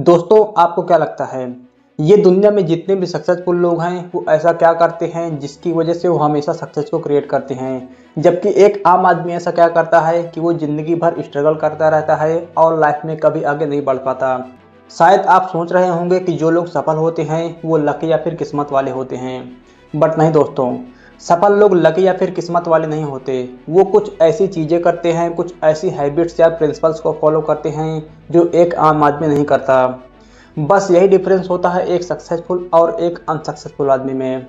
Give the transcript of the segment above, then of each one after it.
दोस्तों, आपको क्या लगता है ये दुनिया में जितने भी सक्सेसफुल लोग हैं वो ऐसा क्या करते हैं जिसकी वजह से वो हमेशा सक्सेस को क्रिएट करते हैं, जबकि एक आम आदमी ऐसा क्या करता है कि वो ज़िंदगी भर स्ट्रगल करता रहता है और लाइफ में कभी आगे नहीं बढ़ पाता। शायद आप सोच रहे होंगे कि जो लोग सफल होते हैं वो लकी या फिर किस्मत वाले होते हैं, बट नहीं दोस्तों। सफल लोग लकी या फिर किस्मत वाले नहीं होते। वो कुछ ऐसी चीज़ें करते हैं, कुछ ऐसी हैबिट्स या प्रिंसिपल्स को फॉलो करते हैं जो एक आम आदमी नहीं करता। बस यही डिफरेंस होता है एक सक्सेसफुल और एक अनसक्सेसफुल आदमी में।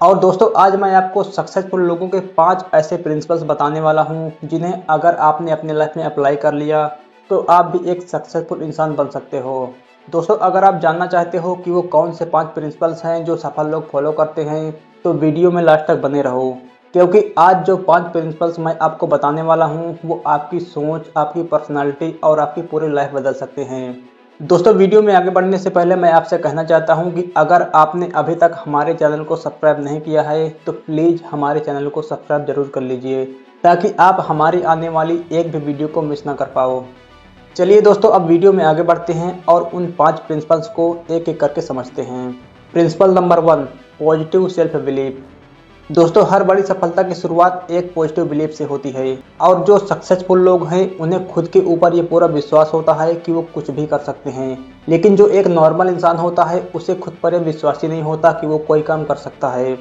और दोस्तों, आज मैं आपको सक्सेसफुल लोगों के 5 ऐसे प्रिंसिपल्स बताने वाला हूं जिन्हें अगर आपने अपने लाइफ में अप्लाई कर लिया तो आप भी एक सक्सेसफुल इंसान बन सकते हो। दोस्तों, अगर आप जानना चाहते हो कि वो कौन से 5 प्रिंसिपल्स हैं जो सफल लोग फॉलो करते हैं तो वीडियो में लास्ट तक बने रहो, क्योंकि आज जो 5 प्रिंसिपल्स मैं आपको बताने वाला हूँ वो आपकी सोच, आपकी पर्सनालिटी और आपकी पूरी लाइफ बदल सकते हैं। दोस्तों, वीडियो में आगे बढ़ने से पहले मैं आपसे कहना चाहता हूं कि अगर आपने अभी तक हमारे चैनल को सब्सक्राइब नहीं किया है तो प्लीज़ हमारे चैनल को सब्सक्राइब जरूर कर लीजिए ताकि आप हमारी आने वाली एक भी वीडियो को मिस ना कर पाओ। चलिए दोस्तों, अब वीडियो में आगे बढ़ते हैं और उन 5 प्रिंसिपल्स को एक एक करके समझते हैं। Principle number 1, positive self belief. दोस्तों, हर बड़ी सफलता की शुरुआत एक पॉजिटिव बिलीफ से होती है और जो सक्सेसफुल लोग हैं उन्हें खुद के ऊपर ये पूरा विश्वास होता है कि वो कुछ भी कर सकते हैं। लेकिन जो एक नॉर्मल इंसान होता है उसे खुद पर यह विश्वास ही नहीं होता कि वो कोई काम कर सकता है,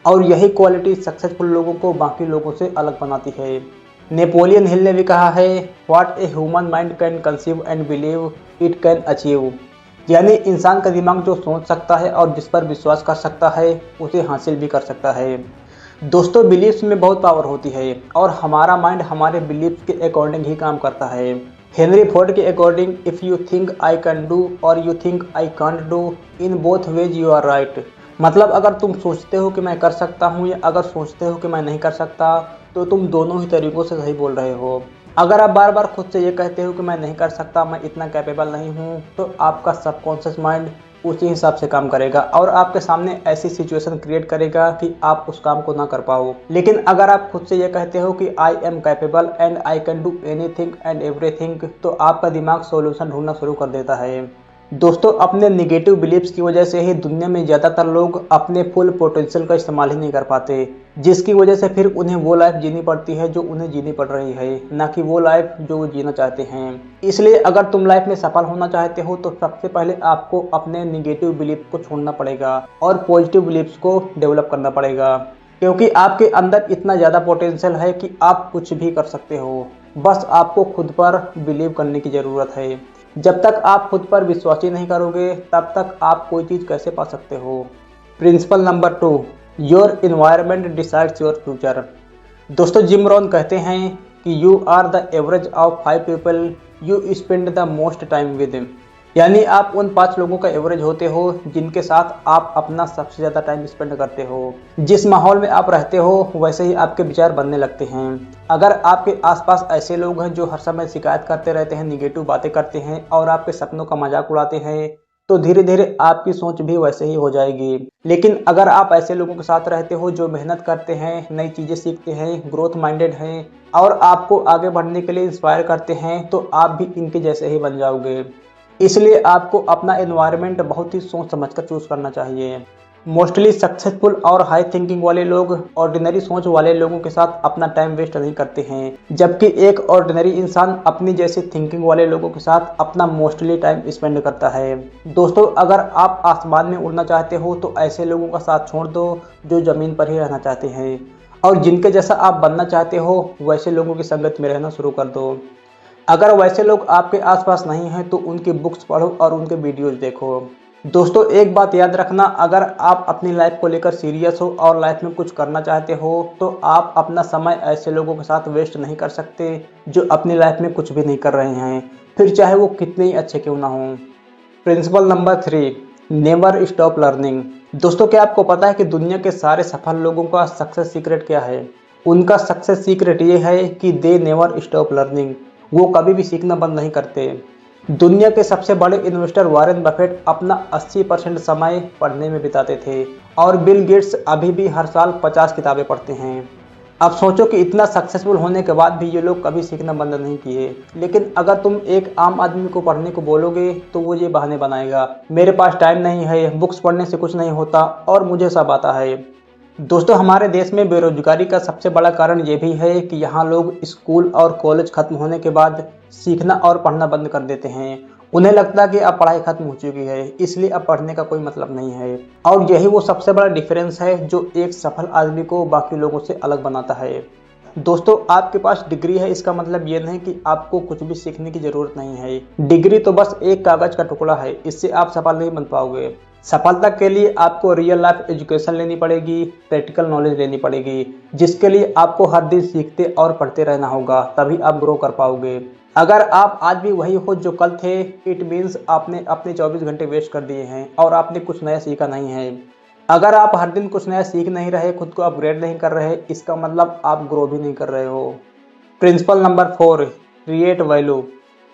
और यही क्वालिटी सक्सेसफुल लोगों को बाकी लोगों से अलग बनाती है। नेपोलियन हिल ने भी कहा है, what a human mind can conceive and believe it can achieve. यानी इंसान का दिमाग जो सोच सकता है और जिस पर विश्वास कर सकता है उसे हासिल भी कर सकता है। दोस्तों, बिलीफ्स में बहुत पावर होती है और हमारा माइंड हमारे बिलीफ्स के अकॉर्डिंग ही काम करता है। हेनरी फोर्ड के according, if you think I can do और you think I can't do, in both ways you are right. मतलब अगर तुम सोचते हो कि मैं कर सकता हूँ या अगर सोचते हो कि मैं नहीं कर सकता तो तुम दोनों ही तरीकों से सही बोल रहे हो। अगर आप बार बार खुद से ये कहते हो कि मैं नहीं कर सकता, मैं इतना कैपेबल नहीं हूँ, तो आपका सबकॉन्शियस माइंड उसी हिसाब से काम करेगा और आपके सामने ऐसी सिचुएशन क्रिएट करेगा कि आप उस काम को ना कर पाओ। लेकिन अगर आप खुद से ये कहते हो कि I am capable and I can do anything and everything, तो आपका दिमाग सॉल्यूशन ढूंढना शुरू कर देता है। दोस्तों, अपने निगेटिव बिलीफ्स की वजह से ही दुनिया में ज़्यादातर लोग अपने फुल पोटेंशियल का इस्तेमाल ही नहीं कर पाते, जिसकी वजह से फिर उन्हें वो लाइफ जीनी पड़ती है जो उन्हें जीनी पड़ रही है, ना कि वो लाइफ जो वो जीना चाहते हैं। इसलिए अगर तुम लाइफ में सफल होना चाहते हो तो सबसे पहले आपको अपने निगेटिव बिलीफ को छोड़ना पड़ेगा और पॉजिटिव बिलीफ्स को डेवलप करना पड़ेगा, क्योंकि आपके अंदर इतना ज़्यादा पोटेंशियल है कि आप कुछ भी कर सकते हो। बस आपको खुद पर बिलीव करने की ज़रूरत है। जब तक आप खुद पर विश्वास ही नहीं करोगे तब तक आप कोई चीज़ कैसे पा सकते हो। Principal number 2, your environment decides your future. दोस्तों, जिम रॉन कहते हैं कि you are the average of 5 people you spend the most time with him. यानी आप उन 5 लोगों का एवरेज होते हो जिनके साथ आप अपना सबसे ज़्यादा टाइम स्पेंड करते हो। जिस माहौल में आप रहते हो वैसे ही आपके विचार बनने लगते हैं। अगर आपके आसपास ऐसे लोग हैं जो हर समय शिकायत करते रहते हैं, निगेटिव बातें करते हैं और आपके सपनों का मजाक उड़ाते हैं, तो धीरे धीरे आपकी सोच भी वैसे ही हो जाएगी। लेकिन अगर आप ऐसे लोगों के साथ रहते हो जो मेहनत करते हैं, नई चीज़ें सीखते हैं, ग्रोथ माइंडेड हैं और आपको आगे बढ़ने के लिए इंस्पायर करते हैं, तो आप भी इनके जैसे ही बन जाओगे। इसलिए आपको अपना एनवायरनमेंट बहुत ही सोच समझकर चूज करना चाहिए। मोस्टली सक्सेसफुल और हाई थिंकिंग वाले लोग ऑर्डिनरी सोच वाले लोगों के साथ अपना टाइम वेस्ट नहीं करते हैं, जबकि एक ऑर्डिनरी इंसान अपनी जैसी थिंकिंग वाले लोगों के साथ अपना मोस्टली टाइम स्पेंड करता है। दोस्तों, अगर आप आसमान में उड़ना चाहते हो तो ऐसे लोगों का साथ छोड़ दो जो ज़मीन पर ही रहना चाहते हैं, और जिनके जैसा आप बनना चाहते हो वैसे लोगों की संगत में रहना शुरू कर दो। अगर वैसे लोग आपके आसपास नहीं हैं तो उनकी बुक्स पढ़ो और उनके वीडियोस देखो। दोस्तों, एक बात याद रखना, अगर आप अपनी लाइफ को लेकर सीरियस हो और लाइफ में कुछ करना चाहते हो तो आप अपना समय ऐसे लोगों के साथ वेस्ट नहीं कर सकते जो अपनी लाइफ में कुछ भी नहीं कर रहे हैं, फिर चाहे वो कितने ही अच्छे क्यों ना हों। Principle number 3, never stop learning. दोस्तों, क्या आपको पता है कि दुनिया के सारे सफल लोगों का सक्सेस सीक्रेट क्या है? उनका सक्सेस सीक्रेट ये है कि दे नेवर स्टॉप लर्निंग। वो कभी भी सीखना बंद नहीं करते। दुनिया के सबसे बड़े इन्वेस्टर वॉरेन बफेट अपना 80% समय पढ़ने में बिताते थे और बिल गेट्स अभी भी हर साल 50 किताबें पढ़ते हैं। अब सोचो कि इतना सक्सेसफुल होने के बाद भी ये लोग कभी सीखना बंद नहीं किए। लेकिन अगर तुम एक आम आदमी को पढ़ने को बोलोगे तो वो ये बहाने बनाएगा, मेरे पास टाइम नहीं है, बुक्स पढ़ने से कुछ नहीं होता और मुझे सब आता है। दोस्तों, हमारे देश में बेरोजगारी का सबसे बड़ा कारण ये भी है कि यहाँ लोग स्कूल और कॉलेज खत्म होने के बाद सीखना और पढ़ना बंद कर देते हैं। उन्हें लगता है कि अब पढ़ाई खत्म हो चुकी है, इसलिए अब पढ़ने का कोई मतलब नहीं है। और यही वो सबसे बड़ा डिफरेंस है जो एक सफल आदमी को बाकी लोगों से अलग बनाता है। दोस्तों, आपके पास डिग्री है इसका मतलब ये नहीं कि आपको कुछ भी सीखने की जरूरत नहीं है। डिग्री तो बस एक कागज का टुकड़ा है, इससे आप सफल नहीं बन पाओगे। सफलता के लिए आपको रियल लाइफ एजुकेशन लेनी पड़ेगी, प्रैक्टिकल नॉलेज लेनी पड़ेगी, जिसके लिए आपको हर दिन सीखते और पढ़ते रहना होगा, तभी आप ग्रो कर पाओगे। अगर आप आज भी वही हो जो कल थे, इट मीन्स आपने अपने 24 घंटे वेस्ट कर दिए हैं और आपने कुछ नया सीखा नहीं है। अगर आप हर दिन कुछ नया सीख नहीं रहे, खुद को अपग्रेड नहीं कर रहे, इसका मतलब आप ग्रो भी नहीं कर रहे हो। Principal number 4, create value.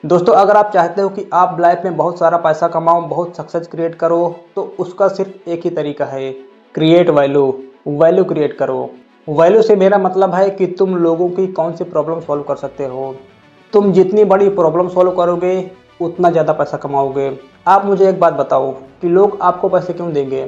दोस्तों, अगर आप चाहते हो कि आप लाइफ में बहुत सारा पैसा कमाओ, बहुत सक्सेस क्रिएट करो, तो उसका सिर्फ एक ही तरीका है, क्रिएट वैल्यू। वैल्यू क्रिएट करो। वैल्यू से मेरा मतलब है कि तुम लोगों की कौन सी प्रॉब्लम सॉल्व कर सकते हो। तुम जितनी बड़ी प्रॉब्लम सॉल्व करोगे उतना ज़्यादा पैसा कमाओगे। आप मुझे एक बात बताओ कि लोग आपको पैसे क्यों देंगे?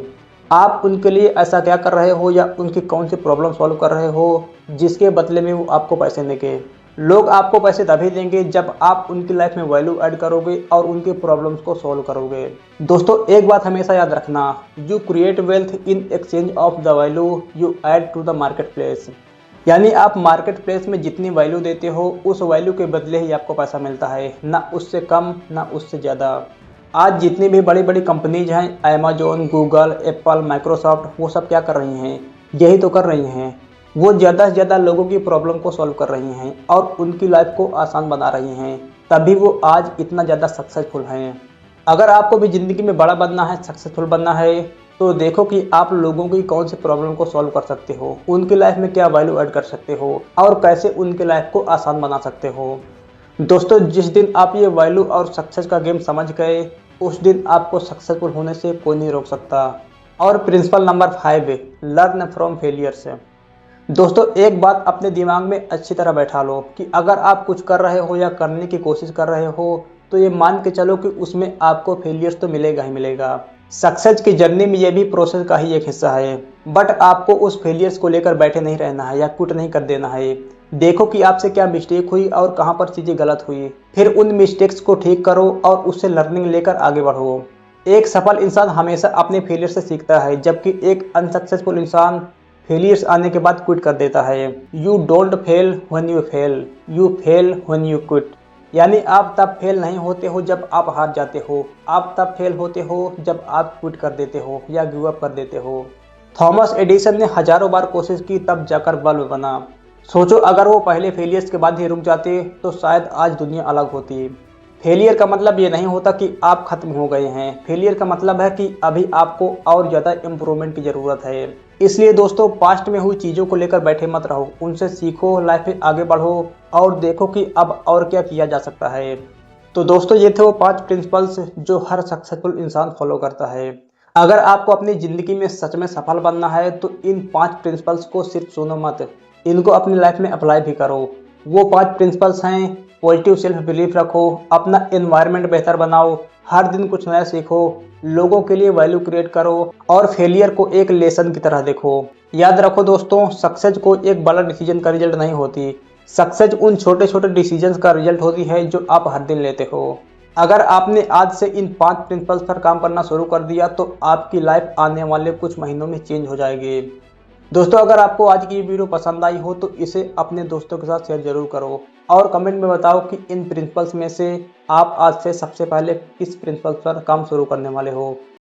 आप उनके लिए ऐसा क्या कर रहे हो या उनकी कौन सी प्रॉब्लम सॉल्व कर रहे हो जिसके बदले में वो आपको पैसे देंगे? लोग आपको पैसे तभी देंगे जब आप उनकी लाइफ में वैल्यू ऐड करोगे और उनकी प्रॉब्लम्स को सॉल्व करोगे। दोस्तों, एक बात हमेशा याद रखना, you create wealth in exchange of the value you add to the marketplace. यानी आप मार्केट प्लेस में जितनी वैल्यू देते हो उस वैल्यू के बदले ही आपको पैसा मिलता है, ना उससे कम ना उससे ज़्यादा। आज जितनी भी बड़ी बड़ी कंपनीज हैं, अमेजोन, गूगल, एप्पल, माइक्रोसॉफ्ट, वो सब क्या कर रही हैं? यही तो कर रही हैं। वो ज़्यादा से ज़्यादा लोगों की प्रॉब्लम को सॉल्व कर रही हैं और उनकी लाइफ को आसान बना रही हैं, तभी वो आज इतना ज़्यादा सक्सेसफुल हैं। अगर आपको भी ज़िंदगी में बड़ा बनना है, सक्सेसफुल बनना है, तो देखो कि आप लोगों की कौन सी प्रॉब्लम को सॉल्व कर सकते हो, उनकी लाइफ में क्या वैल्यू ऐड कर सकते हो और कैसे उनकी लाइफ को आसान बना सकते हो। दोस्तों, जिस दिन आप ये वैल्यू और सक्सेस का गेम समझ गए, उस दिन आपको सक्सेसफुल होने से कोई नहीं रोक सकता। और principle number 5, learn from failures. दोस्तों, एक बात अपने दिमाग में अच्छी तरह बैठा लो कि अगर आप कुछ कर रहे हो या करने की कोशिश कर रहे हो, तो ये मान के चलो कि उसमें आपको फेलियर्स तो मिलेगा ही मिलेगा। सक्सेस की जर्नी में ये भी प्रोसेस का ही एक हिस्सा है। बट आपको उस फेलियर्स को लेकर बैठे नहीं रहना है या क्विट नहीं कर देना है। देखो कि आपसे क्या मिस्टेक हुई और कहाँ पर चीज़ें गलत हुई, फिर उन मिस्टेक्स को ठीक करो और उससे लर्निंग लेकर आगे बढ़ो। एक सफल इंसान हमेशा अपने फेलियर से सीखता है, जबकि एक अनसक्सेसफुल इंसान फेलियर्स आने के बाद क्विट कर देता है। You don't fail when you fail, you fail when you quit. यानी आप तब फेल नहीं होते हो जब आप हार जाते हो, आप तब फेल होते हो जब आप क्विट कर देते हो या गिव अप कर देते हो। थॉमस एडिसन ने हजारों बार कोशिश की, तब जाकर बल्ब बना। सोचो, अगर वो पहले फेलियर्स के बाद ही रुक जाते तो शायद आज दुनिया अलग होती। फेलियर का मतलब ये नहीं होता कि आप खत्म हो गए हैं। फेलियर का मतलब है कि अभी आपको और ज़्यादा इम्प्रूवमेंट की ज़रूरत है। इसलिए दोस्तों, पास्ट में हुई चीज़ों को लेकर बैठे मत रहो, उनसे सीखो, लाइफ में आगे बढ़ो और देखो कि अब और क्या किया जा सकता है। तो दोस्तों, ये थे वो 5 प्रिंसिपल्स जो हर सक्सेसफुल इंसान फॉलो करता है। अगर आपको अपनी ज़िंदगी में सच में सफल बनना है तो इन 5 प्रिंसिपल्स को सिर्फ सुनो मत, इनको अपनी लाइफ में अप्लाई भी करो। वो 5 प्रिंसिपल्स हैं, पॉजिटिव सेल्फ बिलीफ रखो, अपना एनवायरनमेंट बेहतर बनाओ, हर दिन कुछ नया सीखो, लोगों के लिए वैल्यू क्रिएट करो और फेलियर को एक लेसन की तरह देखो। याद रखो दोस्तों, सक्सेस को एक बड़ा डिसीजन का रिजल्ट नहीं होती। सक्सेस उन छोटे छोटे डिसीजंस का रिजल्ट होती है जो आप हर दिन लेते हो। अगर आपने आज से इन 5 प्रिंसिपल्स पर काम करना शुरू कर दिया तो आपकी लाइफ आने वाले कुछ महीनों में चेंज हो जाएगी। दोस्तों, अगर आपको आज की ये वीडियो पसंद आई हो तो इसे अपने दोस्तों के साथ शेयर जरूर करो और कमेंट में बताओ कि इन प्रिंसिपल्स में से आप आज से सबसे पहले किस प्रिंसिपल पर काम शुरू करने वाले हो।